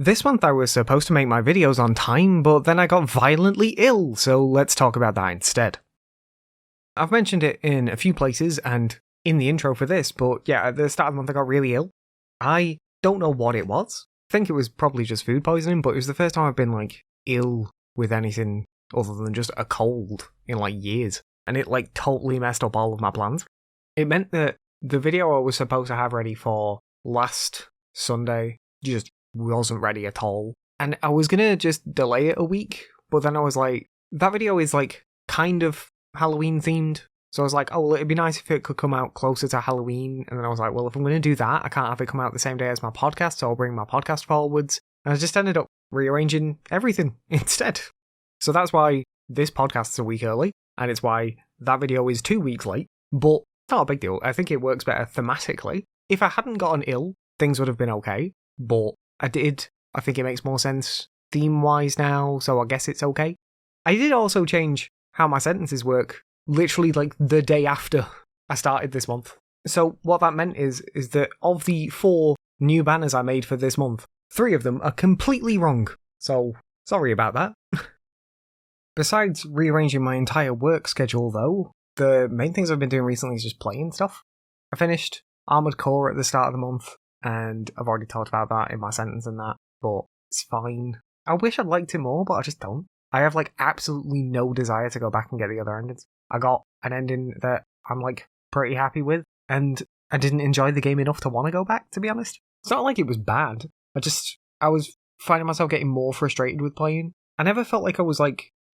This month I was supposed to make my videos on time, but then I got violently ill, so let's talk about that instead. I've mentioned it in a few places and in the intro for this, but yeah, at the start of the month I got really ill. I don't know what it was. I think it was probably just food poisoning, but it was the first time I've been, ill with anything other than just a cold in, years. And it, totally messed up all of my plans. It meant that the video I was supposed to have ready for last Sunday just wasn't ready at all. And I was gonna just delay it a week, but then I was like, that video is, kind of Halloween themed. So I was like, oh, well, it'd be nice if it could come out closer to Halloween. And then I was like, well, if I'm going to do that, I can't have it come out the same day as my podcast, so I'll bring my podcast forwards. And I just ended up rearranging everything instead. So that's why this podcast is a week early, and it's why that video is 2 weeks late. But it's not a big deal. I think it works better thematically. If I hadn't gotten ill, things would have been okay. But I did. I think it makes more sense theme-wise now, so I guess it's okay. I did also change how my sentences work literally the day after I started this month. So what that meant is that of the 4 new banners I made for this month, 3 of them are completely wrong. So sorry about that. Besides rearranging my entire work schedule though, the main things I've been doing recently is just playing stuff. I finished Armored Core at the start of the month, and I've already talked about that in my sentence and that, but it's fine. I wish I'd liked it more, but I just don't. I have absolutely no desire to go back and get the other endings. I got an ending that I'm pretty happy with, and I didn't enjoy the game enough to want to go back, to be honest. It's not like it was bad. I was finding myself getting more frustrated with playing. I never felt like I was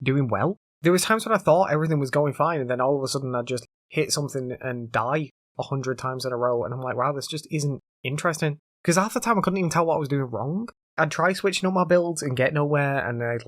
doing well. There was times when I thought everything was going fine, and then all of a sudden I'd just hit something and die 100 times in a row, and I'm like, wow, this just isn't interesting. Because half the time I couldn't even tell what I was doing wrong. I'd try switching up my builds and get nowhere, and I'd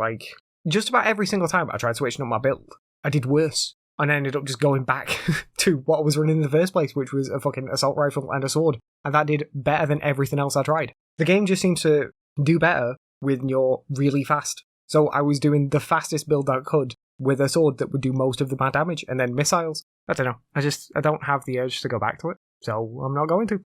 just about every single time I tried switching up my build, I did worse. And I ended up just going back to what I was running in the first place, which was a fucking assault rifle and a sword. And that did better than everything else I tried. The game just seems to do better when you're really fast. So I was doing the fastest build I could with a sword that would do most of the bad damage, and then missiles. I don't know. I don't have the urge to go back to it, so I'm not going to.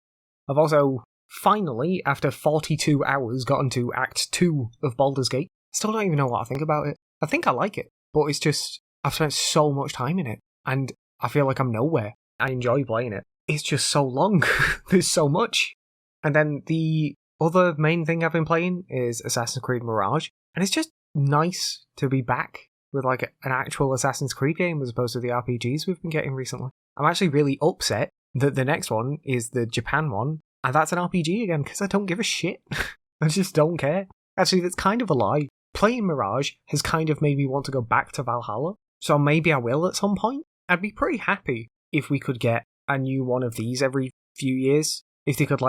I've also finally, after 42 hours, gotten to Act 2 of Baldur's Gate. Still don't even know what I think about it. I think I like it, but it's just, I've spent so much time in it, and I feel like I'm nowhere. I enjoy playing it. It's just so long. There's so much. And then the other main thing I've been playing is Assassin's Creed Mirage, and it's just nice to be back with an actual Assassin's Creed game as opposed to the RPGs we've been getting recently. I'm actually really upset that the next one is the Japan one, and that's an RPG again, because I don't give a shit. I just don't care. Actually, that's kind of a lie. Playing Mirage has kind of made me want to go back to Valhalla, so maybe I will at some point. I'd be pretty happy if we could get a new one of these every few years, if they could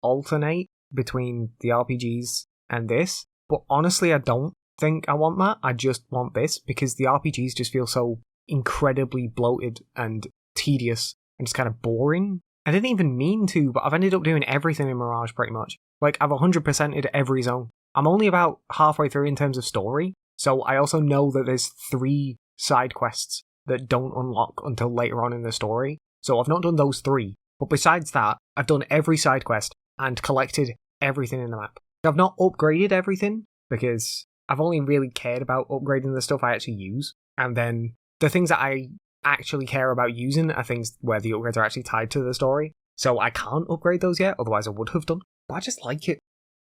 alternate between the RPGs and this, but honestly I don't think I want that. I just want this, because the RPGs just feel so incredibly bloated and tedious and just kind of boring. I didn't even mean to, but I've ended up doing everything in Mirage pretty much. I've 100%ed every zone. I'm only about halfway through in terms of story, so I also know that there's 3 side quests that don't unlock until later on in the story, so I've not done those 3, but besides that, I've done every side quest and collected everything in the map. I've not upgraded everything, because I've only really cared about upgrading the stuff I actually use, and then the things that I actually care about using are things where the upgrades are actually tied to the story, so I can't upgrade those yet, otherwise I would have done, but I just like it.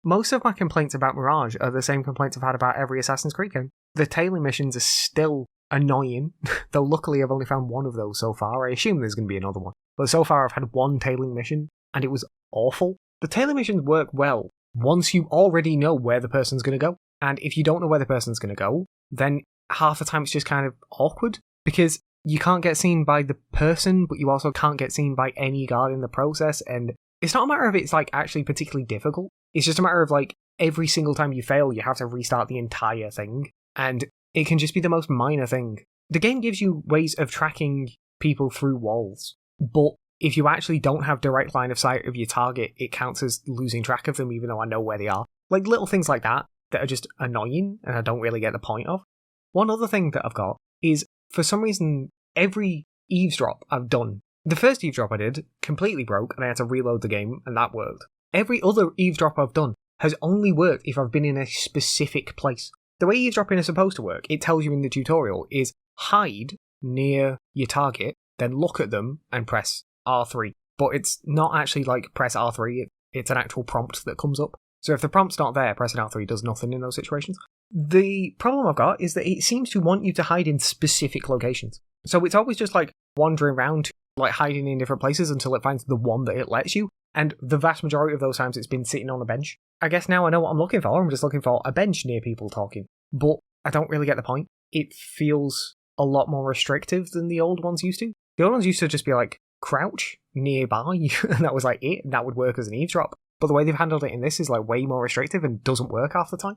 Most of my complaints about Mirage are the same complaints I've had about every Assassin's Creed game. The tailing missions are still annoying, though luckily I've only found one of those so far. I assume there's going to be another one. But so far I've had one tailing mission, and it was awful. The tailing missions work well once you already know where the person's going to go. And if you don't know where the person's going to go, then half the time it's just kind of awkward, because you can't get seen by the person, but you also can't get seen by any guard in the process, and it's not a matter of it's actually particularly difficult. It's just a matter of every single time you fail, you have to restart the entire thing, and it can just be the most minor thing. The game gives you ways of tracking people through walls, but if you actually don't have direct line of sight of your target, it counts as losing track of them even though I know where they are. Little things like that are just annoying, and I don't really get the point of. One other thing that I've got is, for some reason, every eavesdrop I've done, the first eavesdrop I did completely broke, and I had to reload the game, and that worked. Every other eavesdrop I've done has only worked if I've been in a specific place. The way eavesdropping is supposed to work, it tells you in the tutorial, is hide near your target, then look at them and press R3. But it's not actually like press R3, it's an actual prompt that comes up. So if the prompt's not there, pressing R3 does nothing in those situations. The problem I've got is that it seems to want you to hide in specific locations. So it's always just like wandering around, like hiding in different places until it finds the one that it lets you. And the vast majority of those times it's been sitting on a bench. I guess now I know what I'm looking for. I'm just looking for a bench near people talking. But I don't really get the point. It feels a lot more restrictive than the old ones used to. The old ones used to just be like, crouch nearby, and that was like it, and that would work as an eavesdrop. But the way they've handled it in this is like way more restrictive and doesn't work half the time.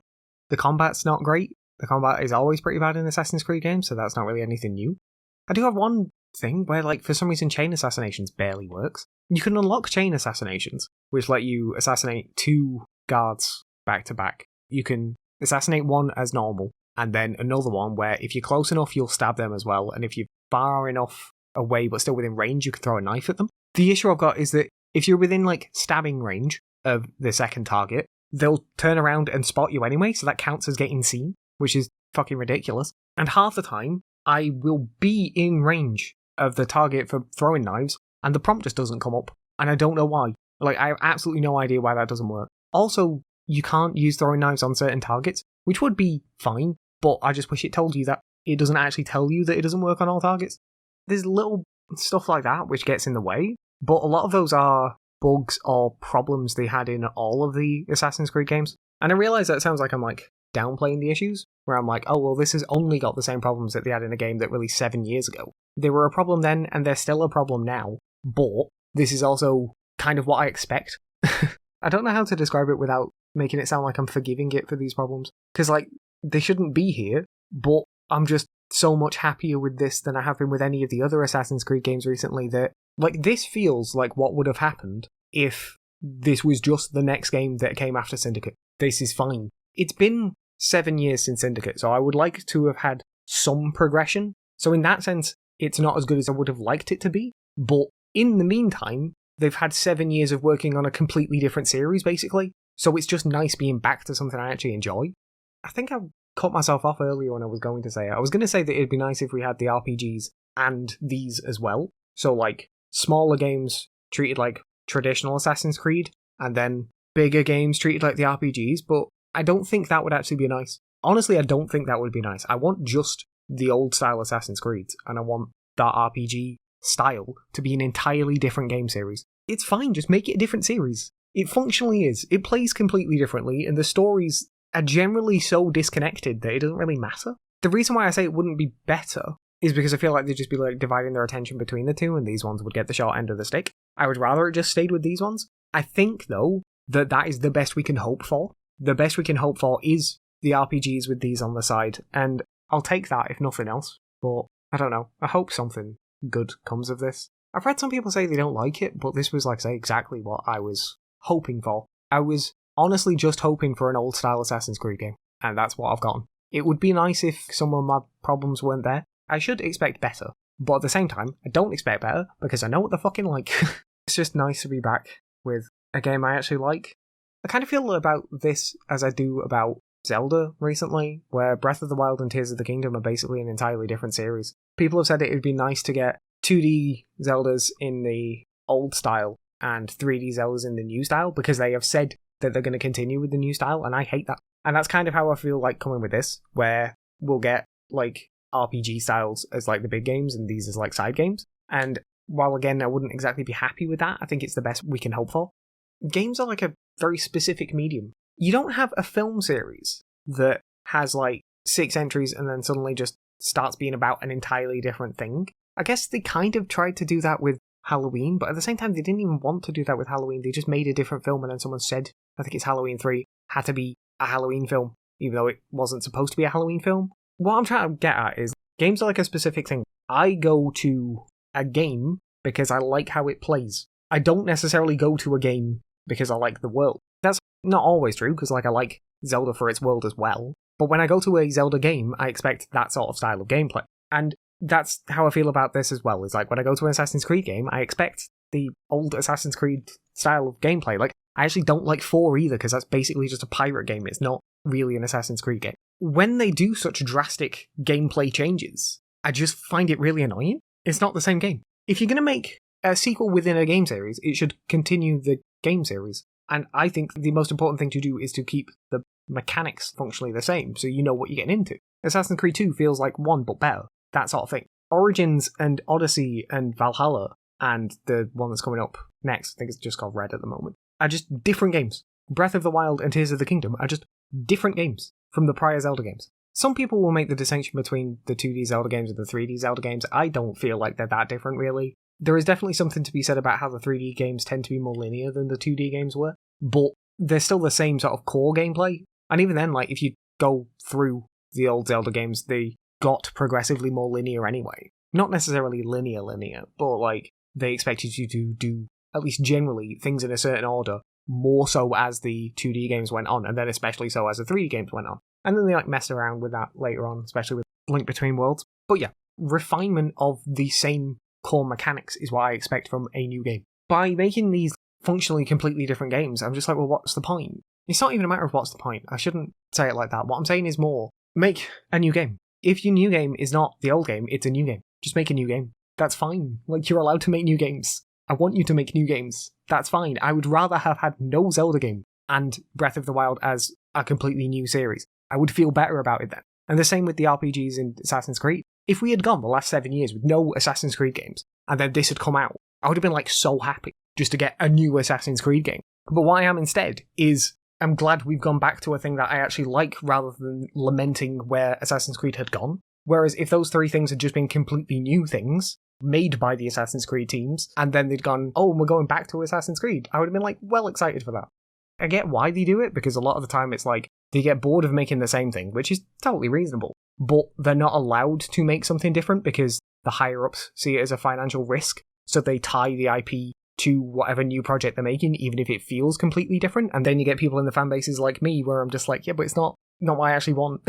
The combat's not great. The combat is always pretty bad in Assassin's Creed games, so that's not really anything new. I do have one thing where, like, for some reason chain assassinations barely works. You can unlock chain assassinations, which let you assassinate 2 guards back to back. You can assassinate one as normal, and then another one where if you're close enough, you'll stab them as well, and if you're far enough away but still within range, you can throw a knife at them. The issue I've got is that if you're within, like, stabbing range of the second target, they'll turn around and spot you anyway, so that counts as getting seen, which is fucking ridiculous. And half the time, I will be in range of the target for throwing knives, and the prompt just doesn't come up, and I don't know why. Like, I have absolutely no idea why that doesn't work. Also, you can't use throwing knives on certain targets, which would be fine, but I just wish it told you that. It doesn't actually tell you that it doesn't work on all targets. There's little stuff like that which gets in the way, but a lot of those are bugs or problems they had in all of the Assassin's Creed games. And I realise that sounds like I'm like downplaying the issues, where I'm like, oh well, this has only got the same problems that they had in a game that released 7 years ago. They were a problem then, and they're still a problem now, but this is also kind of what I expect. I don't know how to describe it without making it sound like I'm forgiving it for these problems, because like, they shouldn't be here, but I'm just so much happier with this than I have been with any of the other Assassin's Creed games recently that, like, this feels like what would have happened if this was just the next game that came after Syndicate. This is fine. It's been 7 years since Syndicate, so I would like to have had some progression. So in that sense, it's not as good as I would have liked it to be, but in the meantime, they've had 7 years of working on a completely different series, basically. So it's just nice being back to something I actually enjoy. I think I cut myself off earlier when I was going to say it. I was going to say that it'd be nice if we had the RPGs and these as well. So, like, smaller games treated like traditional Assassin's Creed, and then bigger games treated like the RPGs, but I don't think that would actually be nice. Honestly, I don't think that would be nice. I want just the old style Assassin's Creed, and I want that RPG style to be an entirely different game series. It's fine, just make it a different series. It functionally is. It plays completely differently, and the stories are generally so disconnected that it doesn't really matter. The reason why I say it wouldn't be better is because I feel like they'd just be like dividing their attention between the two, and these ones would get the short end of the stick. I would rather it just stayed with these ones. I think, though, that that is the best we can hope for. The best we can hope for is the RPGs with these on the side, and I'll take that if nothing else. But I don't know. I hope something good comes of this. I've read some people say they don't like it, but this was, like I say, exactly what I was hoping for. I was honestly just hoping for an old-style Assassin's Creed game, and that's what I've gotten. It would be nice if some of my problems weren't there. I should expect better, but at the same time, I don't expect better, because I know what they're fucking like. It's just nice to be back with a game I actually like. I kind of feel about this as I do about Zelda recently, where Breath of the Wild and Tears of the Kingdom are basically an entirely different series. People have said it would be nice to get 2D Zeldas in the old style and 3D Zeldas in the new style, because they have said that they're going to continue with the new style, and I hate that. And that's kind of how I feel like coming with this, where we'll get, like, RPG styles as, like, the big games, and these as, like, side games. And while, again, I wouldn't exactly be happy with that, I think it's the best we can hope for. Games are, like, a very specific medium. You don't have a film series that has, like, 6 entries and then suddenly just starts being about an entirely different thing. I guess they kind of tried to do that with Halloween, but at the same time, they didn't even want to do that with Halloween. They just made a different film, and then someone said, I think it's Halloween 3, had to be a Halloween film, even though it wasn't supposed to be a Halloween film. What I'm trying to get at is, games are like a specific thing. I go to a game because I like how it plays. I don't necessarily go to a game because I like the world. That's not always true, because like I like Zelda for its world as well. But when I go to a Zelda game, I expect that sort of style of gameplay. And that's how I feel about this as well. Is like when I go to an Assassin's Creed game, I expect the old Assassin's Creed style of gameplay. Like, I actually don't like 4 either, because that's basically just a pirate game. It's not really an Assassin's Creed game. When they do such drastic gameplay changes, I just find it really annoying. It's not the same game. If you're going to make a sequel within a game series, it should continue the game series. And I think the most important thing to do is to keep the mechanics functionally the same, so you know what you're getting into. Assassin's Creed 2 feels like 1, but better. That sort of thing. Origins and Odyssey and Valhalla, and the one that's coming up next, I think it's just called Red at the moment, are just different games. Breath of the Wild and Tears of the Kingdom are just different games from the prior Zelda games. Some people will make the distinction between the 2D Zelda games and the 3D Zelda games. I don't feel like they're that different, really. There is definitely something to be said about how the 3D games tend to be more linear than the 2D games were, but they're still the same sort of core gameplay. And even then, like, if you go through the old Zelda games, they got progressively more linear anyway. Not necessarily linear, but, like, they expected you to do, at least generally, things in a certain order, more so as the 2D games went on, and then especially so as the 3D games went on. And then they, like, messed around with that later on, especially with Link Between Worlds. But yeah, refinement of the same core mechanics is what I expect from a new game. By making these functionally completely different games, I'm just like, well, what's the point? It's not even a matter of what's the point. I shouldn't say it like that. What I'm saying is more, make a new game. If your new game is not the old game, it's a new game. Just make a new game. That's fine. Like, you're allowed to make new games. I want you to make new games. That's fine. I would rather have had no Zelda game and Breath of the Wild as a completely new series. I would feel better about it then. And the same with the RPGs in Assassin's Creed. If we had gone the last 7 years with no Assassin's Creed games, and then this had come out, I would have been, like, so happy just to get a new Assassin's Creed game. But what I am instead is, I'm glad we've gone back to a thing that I actually like, rather than lamenting where Assassin's Creed had gone. Whereas if those 3 things had just been completely new things, made by the Assassin's Creed teams, and then they'd gone, oh, we're going back to Assassin's Creed, I would have been, like, well excited for that. I get why they do it, because a lot of the time it's like, they get bored of making the same thing, which is totally reasonable. But they're not allowed to make something different because the higher-ups see it as a financial risk, so they tie the IP to whatever new project they're making, even if it feels completely different, and then you get people in the fan bases like me, where I'm just like, yeah, but it's not what I actually want.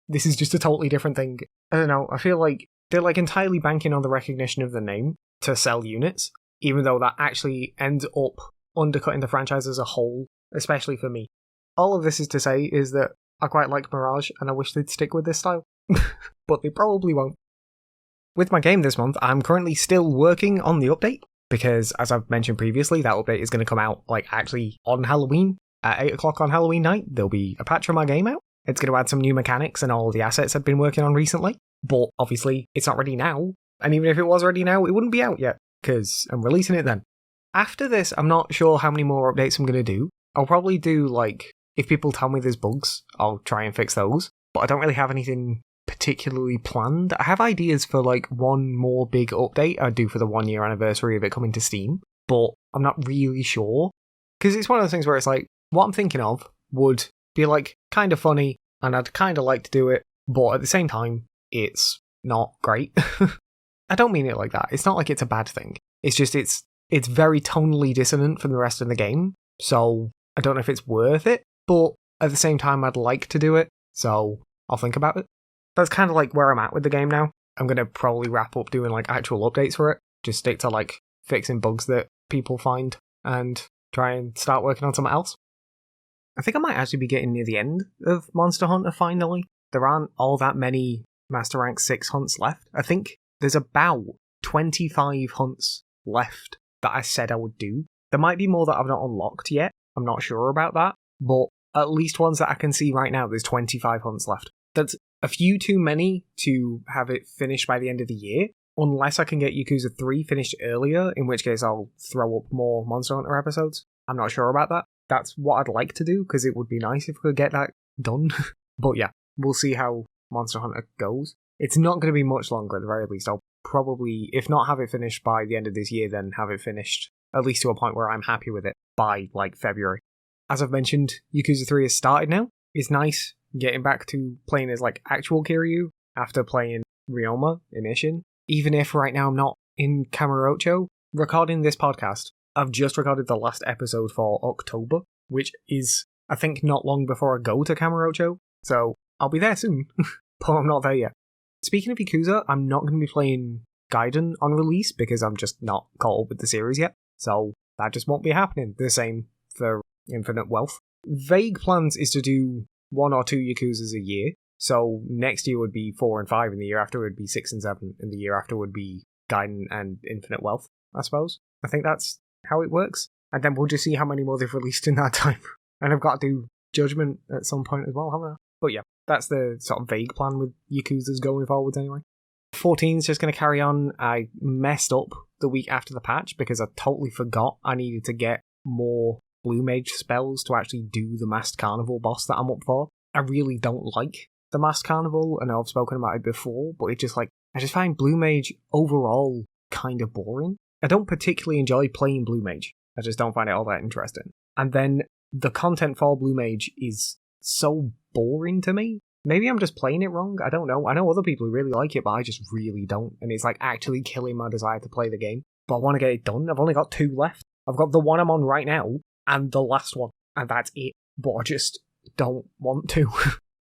This is just a totally different thing. I don't know, I feel like they're, like, entirely banking on the recognition of the name to sell units, even though that actually ends up undercutting the franchise as a whole, especially for me. All of this is to say is that I quite like Mirage, and I wish they'd stick with this style. But they probably won't. With my game this month, I'm currently still working on the update, because, as I've mentioned previously, that update is going to come out, like, actually on Halloween. At 8 o'clock on Halloween night, there'll be a patch of my game out. It's going to add some new mechanics and all the assets I've been working on recently. But, obviously, it's not ready now. And even if it was ready now, it wouldn't be out yet, because I'm releasing it then. After this, I'm not sure how many more updates I'm going to do. I'll probably do, like, if people tell me there's bugs, I'll try and fix those. But I don't really have anything particularly planned. I have ideas for, like, one more big update I'd do for the 1 year anniversary of it coming to Steam, but I'm not really sure. Because it's one of those things where it's like, what I'm thinking of would be, like, kind of funny, and I'd kind of like to do it, but at the same time, it's not great. I don't mean it like that. It's not like it's a bad thing. It's just, it's very tonally dissonant from the rest of the game, so I don't know if it's worth it, but at the same time, I'd like to do it, so I'll think about it. That's kind of like where I'm at with the game now. I'm going to probably wrap up doing, like, actual updates for it. Just stick to, like, fixing bugs that people find and try and start working on something else. I think I might actually be getting near the end of Monster Hunter finally. There aren't all that many Master Rank 6 hunts left. I think there's about 25 hunts left that I said I would do. There might be more that I've not unlocked yet. I'm not sure about that. But at least ones that I can see right now, there's 25 hunts left. That's a few too many to have it finished by the end of the year, unless I can get Yakuza 3 finished earlier, in which case I'll throw up more Monster Hunter episodes. I'm not sure about that. That's what I'd like to do, because it would be nice if we could get that done. But yeah, we'll see how Monster Hunter goes. It's not going to be much longer at the very least. I'll probably, if not have it finished by the end of this year, then have it finished at least to a point where I'm happy with it by, like, February. As I've mentioned, Yakuza 3 has started now. It's nice getting back to playing as, like, actual Kiryu after playing Ryoma in Ishin. Even if right now I'm not in Kamurocho, recording this podcast, I've just recorded the last episode for October, which is, I think, not long before I go to Kamurocho, so I'll be there soon, but I'm not there yet. Speaking of Yakuza, I'm not going to be playing Gaiden on release because I'm just not caught up with the series yet, so that just won't be happening. The same for Infinite Wealth. Vague plans is to do 1 or 2 Yakuzas a year. So next year would be 4 and 5, and the year after would be 6 and 7, and the year after would be Gaiden and Infinite Wealth, I suppose. I think that's how it works. And then we'll just see how many more they've released in that time. And I've got to do Judgment at some point as well, haven't I? But yeah, that's the sort of vague plan with Yakuza's going forwards anyway. 14's just going to carry on. I messed up the week after the patch because I totally forgot I needed to get more Blue Mage spells to actually do the Masked Carnival boss that I'm up for. I really don't like the Masked Carnival. I know I've spoken about it before, but it's just like, I just find Blue Mage overall kind of boring. I don't particularly enjoy playing Blue Mage. I just don't find it all that interesting. And then the content for Blue Mage is so boring to me. Maybe I'm just playing it wrong. I don't know. I know other people who really like it, but I just really don't. And it's like actually killing my desire to play the game. But I want to get it done. I've only got 2 left. I've got the one I'm on right now and the last one. And that's it. But I just don't want to.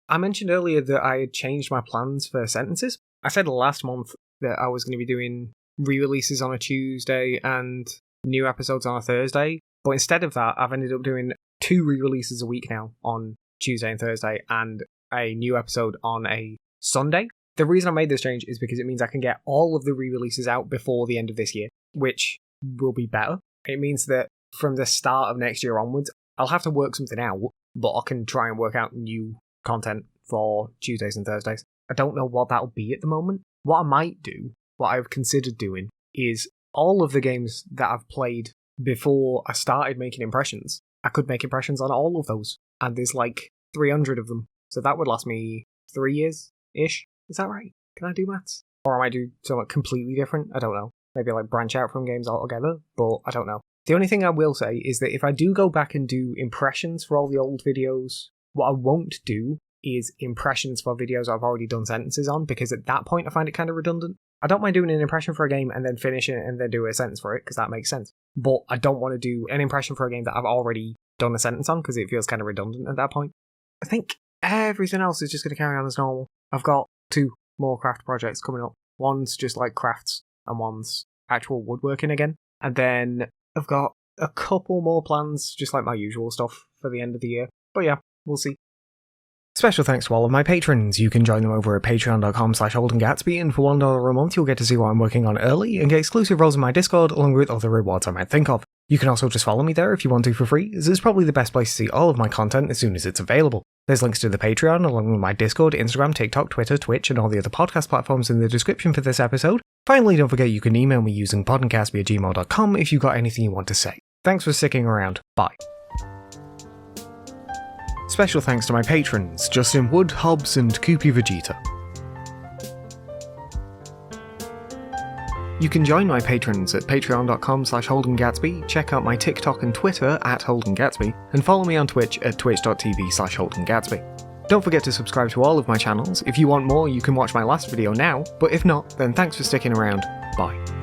I mentioned earlier that I had changed my plans for sentences. I said last month that I was going to be doing re-releases on a Tuesday and new episodes on a Thursday. But instead of that, I've ended up doing 2 re-releases a week now on Tuesday and Thursday, and a new episode on a Sunday. The reason I made this change is because it means I can get all of the re-releases out before the end of this year, which will be better. It means that from the start of next year onwards, I'll have to work something out, but I can try and work out new content for Tuesdays and Thursdays. I don't know what that'll be at the moment. What I might do, what I've considered doing, is all of the games that I've played before I started making impressions, I could make impressions on all of those. And there's like 300 of them. So that would last me 3 years-ish. Is that right? Can I do maths? Or I might do something completely different? I don't know. Maybe like branch out from games altogether, but I don't know. The only thing I will say is that if I do go back and do impressions for all the old videos, what I won't do is impressions for videos I've already done sentences on, because at that point I find it kind of redundant. I don't mind doing an impression for a game and then finish it and then do a sentence for it, because that makes sense. But I don't want to do an impression for a game that I've already done a sentence on, because it feels kind of redundant at that point. I think everything else is just going to carry on as normal. I've got 2 more craft projects coming up. One's just like crafts, and one's actual woodworking again. And then I've got a couple more plans, just like my usual stuff, for the end of the year. But yeah, we'll see. Special thanks to all of my patrons. You can join them over at patreon.com/Holden Gatsby, and for $1 a month you'll get to see what I'm working on early and get exclusive roles in my Discord along with other rewards I might think of. You can also just follow me there if you want to for free, as it's probably the best place to see all of my content as soon as it's available. There's links to the Patreon along with my Discord, Instagram, TikTok, Twitter, Twitch, and all the other podcast platforms in the description for this episode. Finally, don't forget you can email me using podencastby@gmail.com if you've got anything you want to say. Thanks for sticking around. Bye. Special thanks to my patrons, Justin Wood, Hobbs, and Koopy Vegeta. You can join my patrons at patreon.com/Holden Gatsby, check out my TikTok and Twitter at Holden Gatsby, and follow me on Twitch at twitch.tv/Holden Gatsby. Don't forget to subscribe to all of my channels. If you want more, you can watch my last video now, but if not, then thanks for sticking around. Bye.